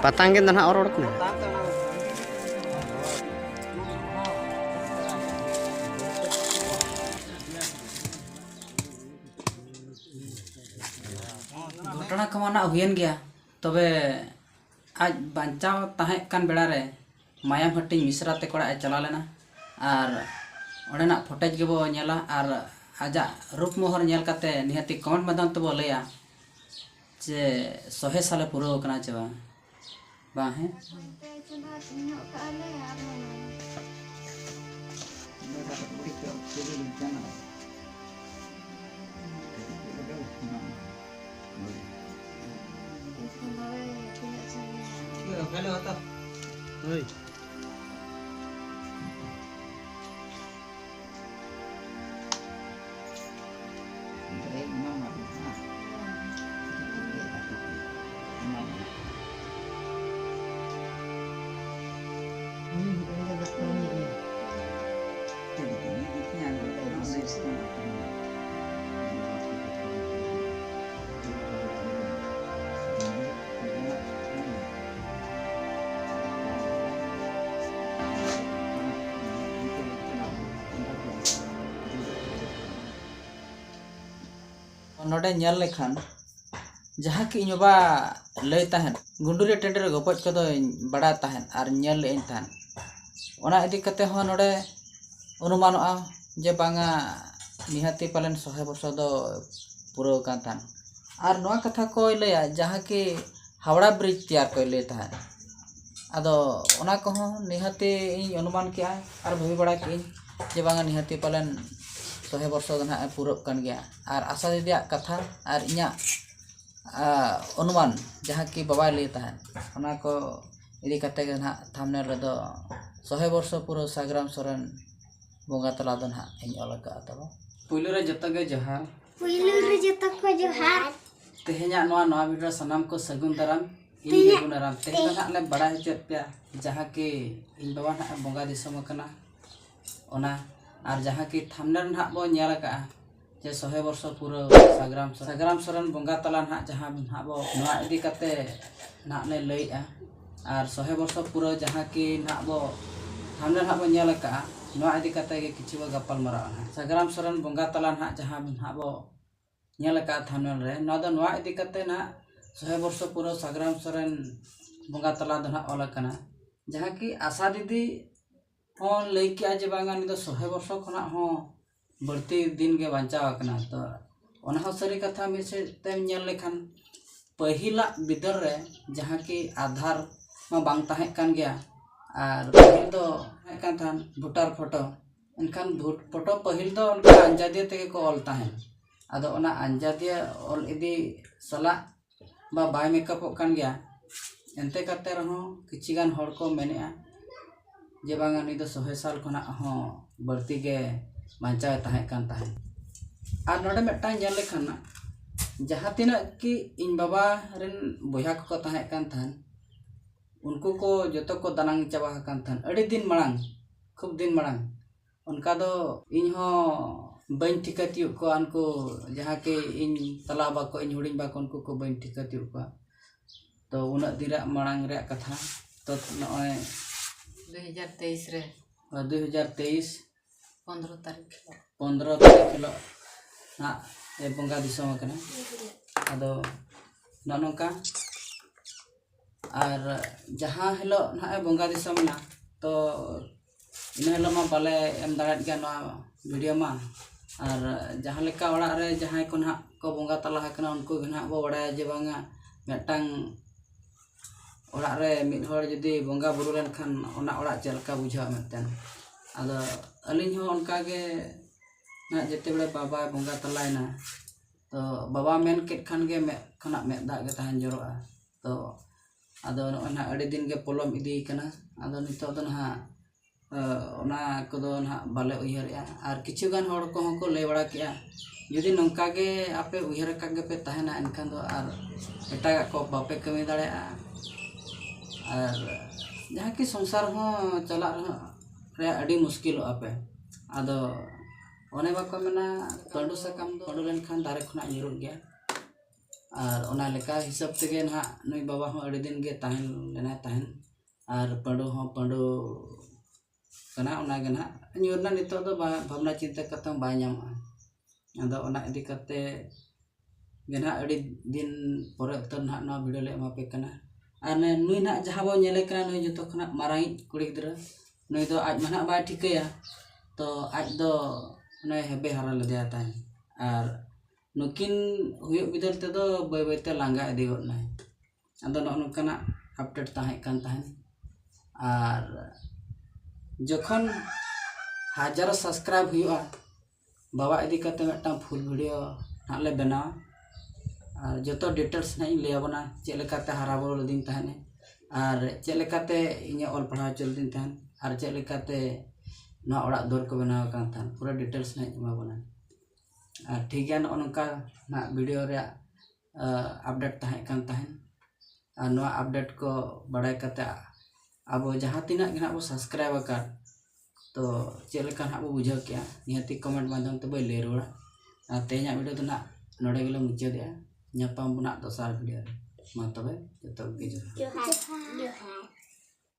Patangin dan hak orang ni. घटना कमाना हुयन गया तबे आज बांचाव ताहे कान बेड़ा रे मायाम हटिंग मिश्रा ते कोड़ा चला लेना और ओडेना फुटेज के बो नेला और आजा रूप मोहर नेल काते निहती कमेंट माध्यम तबो लैया जे 100 साल पूरा कना चबा बा है नोडे नेल लेखान जहाँ कि इन बाबा लय तहन गुंडुरी टेंडर गपज को बड़ा तहन और नेल लेन तहन ओना इदी कते हो नोडे अनुमानोआ जे बांगा निहाती पालन 100 वर्ष दो पूरा कान तहन और नोआ कथा को लया जहाँ कि हावड़ा ब्रिज तैयार को ले तहन आदो ओना को निहाती इन अनुमान किया और भाभी बड़ा कि जे बांगा निहाती पालन 100 वर्ष ना पूरा कान गया और आशा दीदी कथा और इना अनुमान जहाँ कि बाबा लेता है ओना को इदी कते के ना थंबनेल रे दो 100 वर्ष पूरा साग्राम सोरेन बोंगा तला दो ना इन अलग तब पुइलो रे जत गे जोहार तेहे냐 नोआ वीडियो सनाम को सगुन दाराम इन गुण दाराम तेहे ना ले बड़ा हेचत पे जहाँ कि इन बाबा ना बोंगा दिसम कना ओना और जहाँ कि थंबनेल ना बो नेल का जे 100 वर्ष पूरा साग्राम सोरेन बोंगा तला ना जहाँ ना बो नोआ इदी कते ना ले लैया और 100 वर्ष पूरा जहाँ कि ना बो थंबनेल ना बो नेल का नोआ इदी कते के किछि बो गपाल मारा साग्राम सोरेन बोंगा तला ना जहाँ ना बो नेल का थंबनेल रे नोआ दो नोआ इदी कते ना 100 वर्ष पूरा साग्राम सोरेन बोंगा तला दो ना ऑल कना जहाँ कि आशा दीदी हाँ लई के जे बांगा नि 100 वर्ष खना हाँ बढ़ती दिन के बांचाव कना तो ओना हो सारी कथा में से तेम नेल लेखान पहिला बिदर रे जहाँ कि आधार में बांग ताहे कान गया और पहिल दो है कान थान भोटर फोटो एनखान भोट फोटो पहिल दो उनका अंजादिया ते को ऑल ताहे आदो ओना अंजादिया ऑल इदी सला बा बाय मेकअप कान गया एनते कते रहो किछि गान हड़ को मेनेआ जे बांगा नि 100 साल खना हाँ बढ़ती के बांचाव ताहे कान ताहे और नोडे मेटा नेल लेखान जहाँ तीना कि इन बाबा रेन बया को ताहे कान थान उनको को जतो को दानांग चाबा कान थान अड़ी दिन मांग खूब दिन मांग उनका दो इन हो बन ठिकतियो को उनको जहाँ के इन तला बाको इन हुडिंग बाको उनको को बन ठिकतियो को तो उना दिन मांग रे कथा तो नय 2023 रे 2023 15 तारीख हिलो ना ए बोंगा दिसम कना आदो ननोका और जहाँ हिलो ना बोंगा दिसम ना तो इन हिलो मा बाले एम दाड़ात गया ना वीडियो मा और जहाँ लेका ओड़ा रे जहाँ को ना को बोंगा तला कना उनको ना बो बड़ा जे बांगा मेटांग ओड़ा रे मिद हर जदी बोंगा बुरु लेन खान ओना ओड़ा चलका बुझा मेतन आदो अलिन हो उनका के ना जेते बड़े बाबा बोंगा तलायना तो बाबा मेन केट खान के मे खना मे दा के तहन जरोआ तो आदो ना अड़ी दिन के पोलम इदी कना आदो नितो दो ना ओना कोदो ना बाले उयहरया और किछु गान हड़ को को ले बड़ा किया जदी नंका के आपे उयहर का के पे तहना एनखान दो और एटा को बापे कमी दाड़े और जहाँ की संसार हो चला रे अड़ी मुश्किलों पे आदो ओने बाको मेना पंडु साकाम पंडु लेनखान दारे खुना nyurut गया और ओना लेका हिसाब तेगे ना नुई बाबा हो अड़ी दिन गे ताहन लेना ताहन और पंडु हो पंडु कना ओना गे ना nyurna नितो दो भावना चिंता करता बाय ᱧᱟᱢᱚᱜᱼᱟ आदो ओना इदी करते गे ना अड़ी दिन परे उतर ना नो वीडियो ले एमा पे कना और नुई ना जहाँ बो नेले कना नुई जतो खना माराई कुड़ी गिद्रा नुई दो आज मना बाय ठिकया तो आज दो नुई हेबे हारा लदेया ताहन और नुकिन हुयो बिदल ते दो बाय बाय ते लांगा इदी गोना आदो नोकना अपडेट ताहे कान ताहन और जखन 1000 सब्सक्राइब हुआ बाबा इदी करते मेटा फुल वीडियो नाले बना और जो डिटेल्स ना लिया बना चेलेकाते हरा बोलो लदिन तहने और चेलेकाते इने ऑल पढ़ा चल दिन तहन और चेलेकाते ना ओड़ा दौर को बनाव कान तहन पूरा डिटेल्स ना एमा बना और ठीक है नका ना वीडियो रे अपडेट ताहे कान तहन और नो अपडेट को बड़ाई करते अब जहाँ तीना गे ना सब्सक्राइब का तो चेलेका ना बुझाव के निहती कमेंट माध्यम ते बै ले रोड़ा तेज वीडियो तो ना नोडे गेलो मुचादे ñapam buna dosar video मा तबे जतो गे जोहार